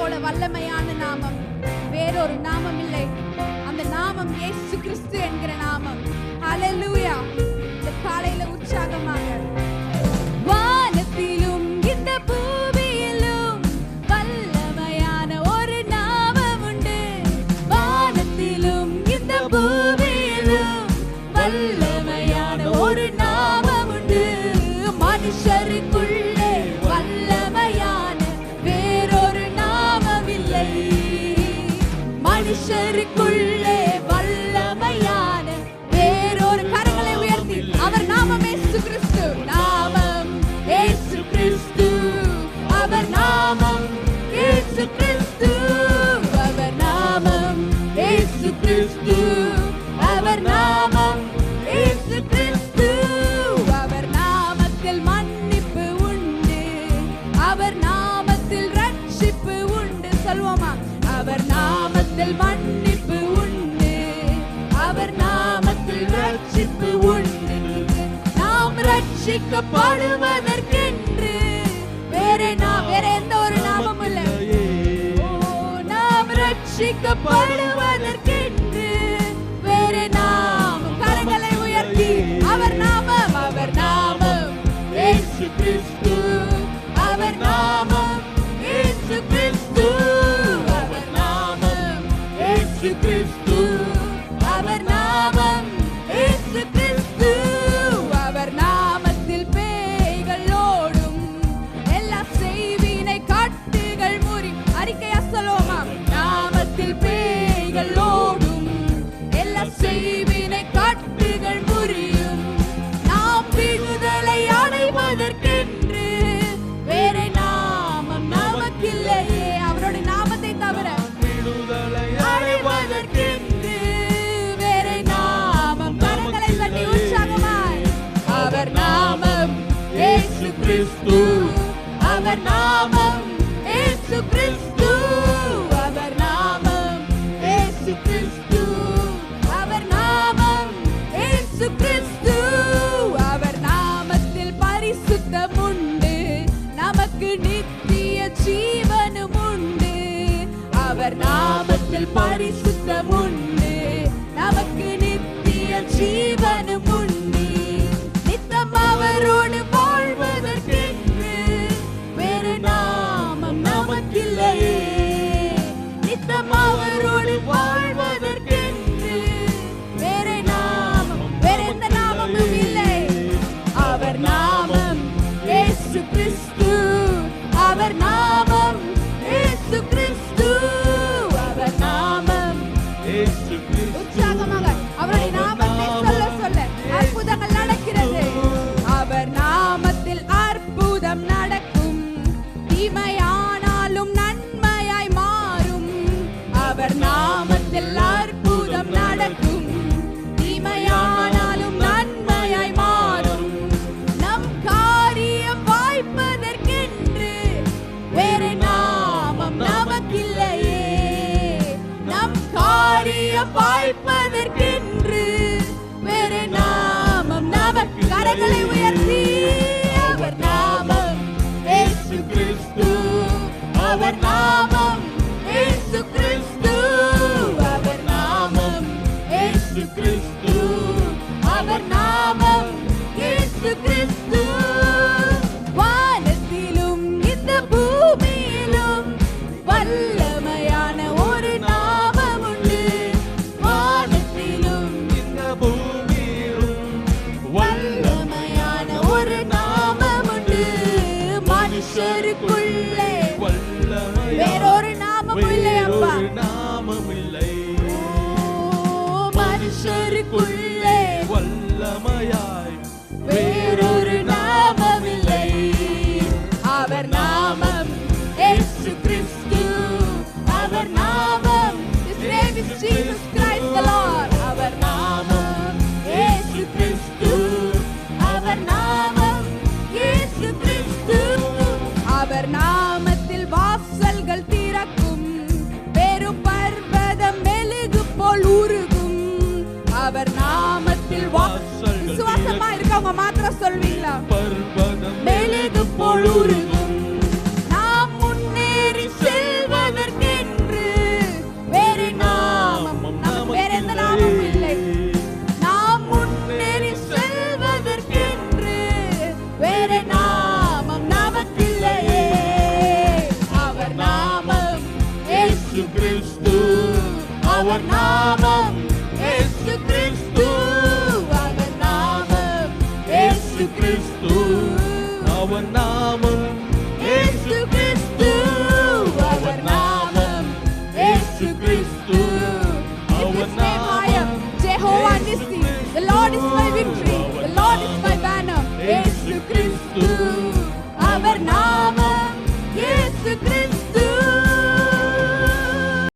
போல வல்லமையான நாமம் வேறொரு நாமம் இல்லை. அந்த நாமம் இயேசு கிறிஸ்து என்கிற நாமம். ஹல்லேலூயா. இந்த காலையில உற்சாகமாக வானத்திலும் இந்த பூமியிலும் வல்லமையான ஒரு நாமம் உண்டு. வானத்திலும் இந்த பூமியிலும் வல்லமையான ஒரு நாமம் உண்டு. மனுஷருக்குள்ளே வல்லமையான வேறொரு நாமம் இல்லை. மனுஷருக்குள்ளே வல்லமையான வேறொரு கரங்களை உயர்த்தி அவர் நாமம் இயேசு கிறிஸ்து. நாமம் இயேசு கிறிஸ்து. அவர் நாமம் இயேசு கிறிஸ்து. அவர் நாமம் இயேசு கிறிஸ்து. அவர் நாமம் இயேசு கிறிஸ்து. அவர் நாமத்தில் மன்னிப்பு உண்டு. அவர் நாமத்தில் ரட்சிப்பு உண்டு. சொல்வோமா? அவர் நாமத்தில் மன்னிப்பு உண்டு. அவர் நாமத்தில் ரட்சிப்பு உண்டு. நாம் ரட்சிக்கப்படுவதற்கென்று வேற எந்த ஒரு நாமமும் இல்லை. நாம் ரட்சிக்கப்படுவதற்கென்று வேற நாமம். கரங்களை உயர்த்தி அவர் நாமம். அவர் நாமம் இயேசு கிறிஸ்து. அவர் நாமம் இயேசு கிறிஸ்து. அவர் நாமம் இயேசு கிறிஸ்து. அவர் நாமம் இயேசு கிறிஸ்து. அவர் நாமத்தில் பேய்கள் ஓடும். எல்லா செய்வினை கட்டுகள் முறி. அறிக்கையா சொல்லுவோமா? நாமத்தில் பேய்கள் ஓடும். எல்லா செய்வினை கட்டுகள் முறியும். நாம் விடுதலை அடைவதற்கென்று வேற நாமம் நமக்கில்லையே. அவருடைய நாமத்தை தவிர விடுதலை அடைவதற்கென்று வேற நாமம். கரங்களை தட்டி உற்சாகமாய் அவர் நாமம் இயேசு கிறிஸ்து. அவர் நாமம் இயேசு கிறிஸ்து. அவர் நாமம் இயேசு கிறிஸ்து. அவர் நாமம் இயேசு கிறிஸ்து. அவர் நாமத்தில் பரிசுத்தம் உண்டு. நமக்கு நித்திய ஜீவனும் உண்டு. அவர் நாமத்தில் பரிசுத்தம் உண்டு. நமக்கு நித்திய ஜீவனும் உண்டு. நித்தம் அவரோடு வாழ்வதற்கென்று வேறு நாமம் நமக்கில்லையே. நித்தம் அவரோடு வாழ்வதற்கென்று வேறு நாமம், வேற எந்த நாமமும் இல்லை. அவர் நாமம் இயேசு கிறிஸ்து. அவர் நாமம் இயேசு கிறிஸ்து. அவர் நாமம் இயேசு கிறிஸ்து. உற்சாகமாக அவருடைய நாமத்தை சொல்ல சொல்ல அற்புதங்கள் நடக்கிறது. அவர் நாமத்தில் அற்புதம் நடக்கும். தீமையானாலும் நன்மையாய் மாறும். அவர் நாமத்தில் அற்புதம் நடக்கும். தீமையானாலும் நன்மையாய் மாறும். நம் காரியம் வாய்ப்பதற்கென்று வேற நாமம் நமக்கில்லையே. நம் காரியம் வாய்ப்பதற்கென்று வேற நாமம் நமக்கு. கரங்களை உயர்த்தி அவர் நாமம் இயேசு கிறிஸ்து. அவர் நாமம் இயேசு கிறிஸ்து. அவர் நாமம் இயேசு கிறிஸ்து. அவர் நாமம் இயேசு கிறிஸ்து. வானத்திலும் இந்த பூமியிலும் வல்லமையான ஒரு நாமம் உண்டு. வானத்திலும் இந்த பூமியிலும் வல்லமையான ஒரு நாமம் உண்டு. மனுஷருக்குள்ளே வேறொரு நாமம் இல்லை. அப்பா நாமம் இல்லை. மனுஷருக்குள்ளே வல்லமையாய் வேறொரு நாமம் இல்லை. அவர் நாமம் இயேசு கிறிஸ்து. அவர் நாமம் His name is Jesus Christ the Lord. அவர் நாமம் இயேசு கிறிஸ்து. அவர் நாமம் இயேசு கிறிஸ்து. அவர் நாமத்தில் வாசல்கள் திறக்கும். பெரும் பர்வதம் மெழுகு போல் உருகும். அவர் நாமத்தில் விசுவாசமா இருக்கவங்க மாத்திரம் சொல்வீங்களா? மெழுகு போல் உருகும். நாம் முன்னேறி செல்வது அவர் நாமம் இயேசு கிறிஸ்து, அவர் நாமம் இயேசு கிறிஸ்து, அவர் நாமம்